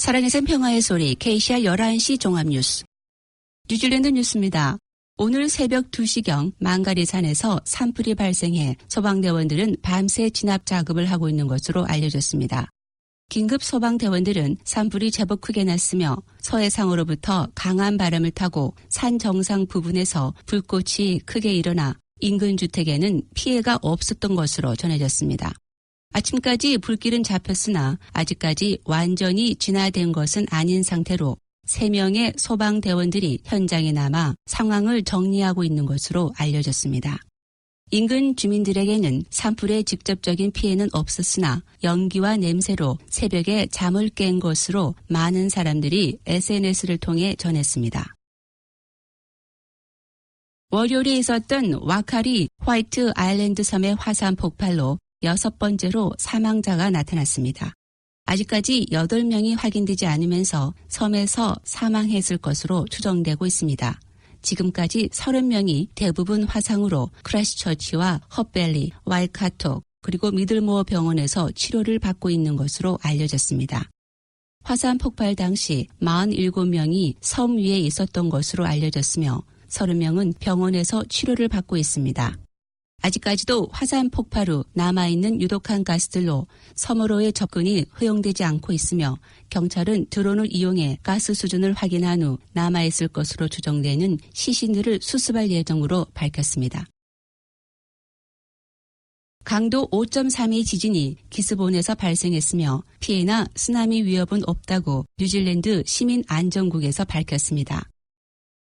사랑의 샘 평화의 소리 KCR 11시 종합뉴스. 뉴질랜드 뉴스입니다. 오늘 새벽 2시경 망가리산에서 산불이 발생해 소방대원들은 밤새 진압 작업을 하고 있는 것으로 알려졌습니다. 긴급 소방대원들은 산불이 제법 크게 났으며 서해상으로부터 강한 바람을 타고 산 정상 부분에서 불꽃이 크게 일어나 인근 주택에는 피해가 없었던 것으로 전해졌습니다. 아침까지 불길은 잡혔으나 아직까지 완전히 진화된 것은 아닌 상태로 3명의 소방대원들이 현장에 남아 상황을 정리하고 있는 것으로 알려졌습니다. 인근 주민들에게는 산불의 직접적인 피해는 없었으나 연기와 냄새로 새벽에 잠을 깬 것으로 많은 사람들이 SNS를 통해 전했습니다. 월요일에 있었던 와카리 화이트 아일랜드 섬의 화산 폭발로 6번째로 사망자가 나타났습니다. 아직까지 8명이 확인되지 않으면서 섬에서 사망했을 것으로 추정되고 있습니다. 지금까지 30명이 대부분 화상으로 크라이스처치와 헛밸리, 와이카톡 그리고 미들모어 병원에서 치료를 받고 있는 것으로 알려졌습니다. 화산 폭발 당시 47명이 섬 위에 있었던 것으로 알려졌으며 30명은 병원에서 치료를 받고 있습니다. 아직까지도 화산 폭발 후 남아있는 유독한 가스들로 섬으로의 접근이 허용되지 않고 있으며 경찰은 드론을 이용해 가스 수준을 확인한 후 남아있을 것으로 추정되는 시신들을 수습할 예정으로 밝혔습니다. 강도 5.3의 지진이 기스본에서 발생했으며 피해나 쓰나미 위협은 없다고 뉴질랜드 시민안전국에서 밝혔습니다.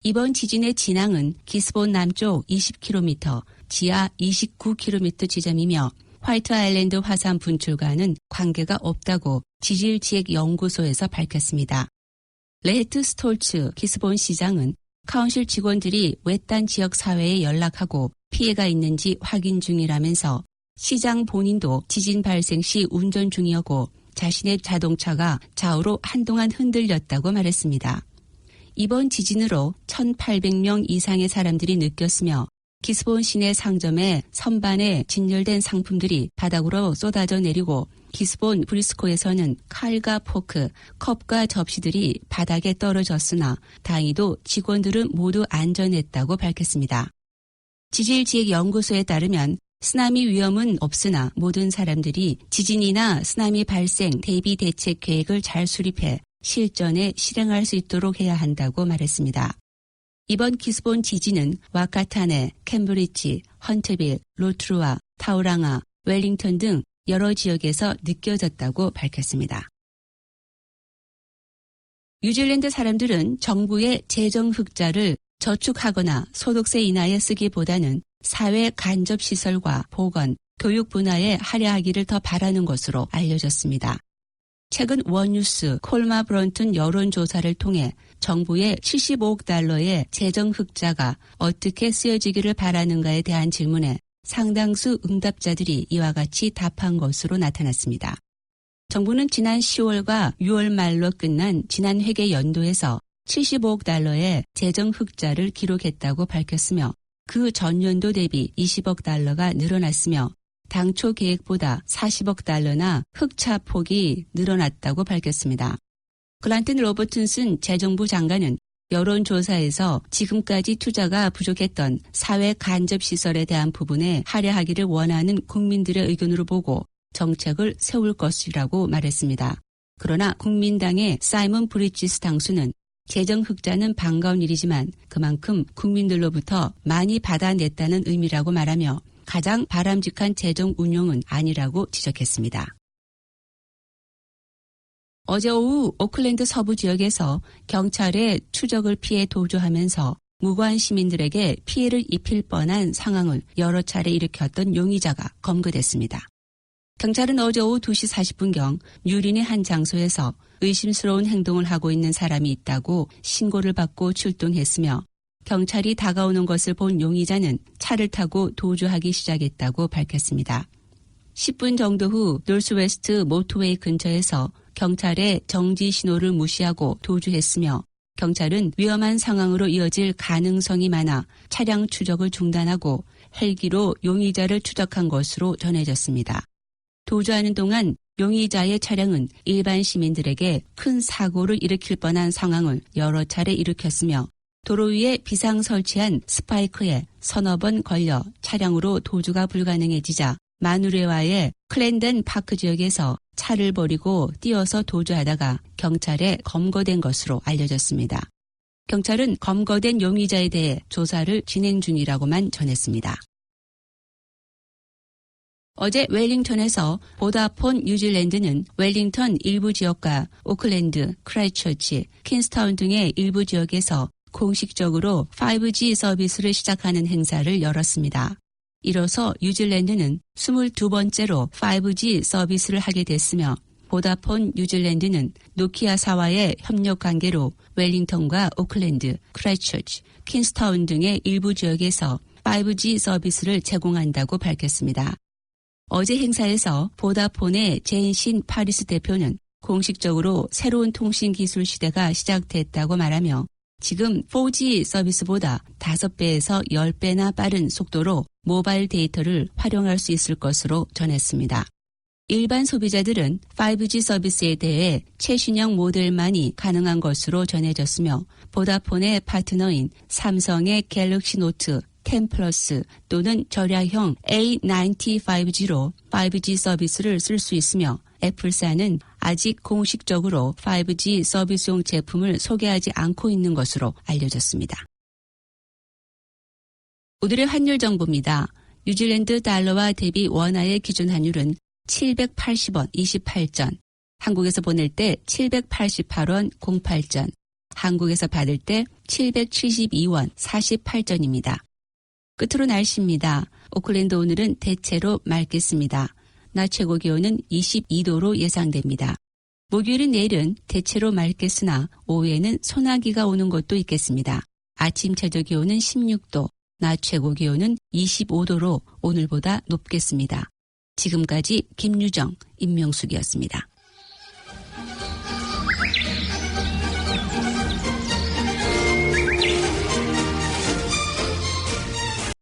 이번 지진의 진앙은 기스본 남쪽 20km, 지하 29km 지점이며 화이트 아일랜드 화산 분출과는 관계가 없다고 지질지획연구소에서 밝혔습니다. 레헤트 스톨츠 기스본 시장은 카운실 직원들이 외딴 지역 사회에 연락하고 피해가 있는지 확인 중이라면서 시장 본인도 지진 발생 시 운전 중이었고 자신의 자동차가 좌우로 한동안 흔들렸다고 말했습니다. 이번 지진으로 1,800명 이상의 사람들이 느꼈으며 기스본 시내 상점의 선반에 진열된 상품들이 바닥으로 쏟아져 내리고 기스본 브리스코에서는 칼과 포크, 컵과 접시들이 바닥에 떨어졌으나 다행히도 직원들은 모두 안전했다고 밝혔습니다. 지질지획연구소에 따르면 쓰나미 위험은 없으나 모든 사람들이 지진이나 쓰나미 발생 대비 대책 계획을 잘 수립해 실전에 실행할 수 있도록 해야 한다고 말했습니다. 이번 기스본 지진은 와카타네, 캠브리지, 헌트빌, 로트루아, 타우랑아, 웰링턴 등 여러 지역에서 느껴졌다고 밝혔습니다. 뉴질랜드 사람들은 정부의 재정 흑자를 저축하거나 소득세 인하에 쓰기보다는 사회 간접시설과 보건, 교육 분야에 할애하기를 더 바라는 것으로 알려졌습니다. 최근 원뉴스 콜마 브런튼 여론조사를 통해 정부의 75억 달러의 재정 흑자가 어떻게 쓰여지기를 바라는가에 대한 질문에 상당수 응답자들이 이와 같이 답한 것으로 나타났습니다. 정부는 지난 10월과 6월 말로 끝난 지난 회계 연도에서 75억 달러의 재정 흑자를 기록했다고 밝혔으며 그 전년도 대비 20억 달러가 늘어났으며 당초 계획보다 40억 달러나 흑자 폭이 늘어났다고 밝혔습니다. 글란튼 로버튼슨 재정부 장관은 여론조사에서 지금까지 투자가 부족했던 사회 간접시설에 대한 부분에 할애하기를 원하는 국민들의 의견으로 보고 정책을 세울 것이라고 말했습니다. 그러나 국민당의 사이먼 브리지스 당수는 재정 흑자는 반가운 일이지만 그만큼 국민들로부터 많이 받아냈다는 의미라고 말하며 가장 바람직한 재정 운용은 아니라고 지적했습니다. 어제 오후 오클랜드 서부 지역에서 경찰의 추적을 피해 도주하면서 무고한 시민들에게 피해를 입힐 뻔한 상황을 여러 차례 일으켰던 용의자가 검거됐습니다. 경찰은 어제 오후 2시 40분경 뉴린의 한 장소에서 의심스러운 행동을 하고 있는 사람이 있다고 신고를 받고 출동했으며 경찰이 다가오는 것을 본 용의자는 차를 타고 도주하기 시작했다고 밝혔습니다. 10분 정도 후 노스웨스트 모토웨이 근처에서 경찰의 정지 신호를 무시하고 도주했으며 경찰은 위험한 상황으로 이어질 가능성이 많아 차량 추적을 중단하고 헬기로 용의자를 추적한 것으로 전해졌습니다. 도주하는 동안 용의자의 차량은 일반 시민들에게 큰 사고를 일으킬 뻔한 상황을 여러 차례 일으켰으며 도로 위에 비상 설치한 스파이크에 서너 번 걸려 차량으로 도주가 불가능해지자 마누레와의 클랜던 파크 지역에서 차를 버리고 뛰어서 도주하다가 경찰에 검거된 것으로 알려졌습니다. 경찰은 검거된 용의자에 대해 조사를 진행 중이라고만 전했습니다. 어제 웰링턴에서 보다폰 뉴질랜드는 웰링턴 일부 지역과 오클랜드, 크라이처치, 퀸스타운 등의 일부 지역에서 공식적으로 5G 서비스를 시작하는 행사를 열었습니다. 이로써 뉴질랜드는 22번째로 5G 서비스를 하게 됐으며 보다폰 뉴질랜드는 노키아사와의 협력 관계로 웰링턴과 오클랜드, 크라이처치, 퀸스타운 등의 일부 지역에서 5G 서비스를 제공한다고 밝혔습니다. 어제 행사에서 보다폰의 제인신 파리스 대표는 공식적으로 새로운 통신 기술 시대가 시작됐다고 말하며 지금 4G 서비스보다 5배에서 10배나 빠른 속도로 모바일 데이터를 활용할 수 있을 것으로 전했습니다. 일반 소비자들은 5G 서비스에 대해 최신형 모델만이 가능한 것으로 전해졌으며 보다폰의 파트너인 삼성의 갤럭시 노트 10 플러스 또는 절약형 A90 5G로 5G 서비스를 쓸 수 있으며 애플사는 아직 공식적으로 5G 서비스용 제품을 소개하지 않고 있는 것으로 알려졌습니다. 오늘의 환율 정보입니다. 뉴질랜드 달러와 대비 원화의 기준 환율은 780원 28전, 한국에서 보낼 때 788원 08전, 한국에서 받을 때 772원 48전입니다. 끝으로 날씨입니다. 오클랜드 오늘은 대체로 맑겠습니다. 낮 최고 기온은 22도로 예상됩니다. 목요일인 내일은 대체로 맑겠으나 오후에는 소나기가 오는 곳도 있겠습니다. 아침 최저 기온은 16도, 낮 최고 기온은 25도로 오늘보다 높겠습니다. 지금까지 김유정, 임명숙이었습니다.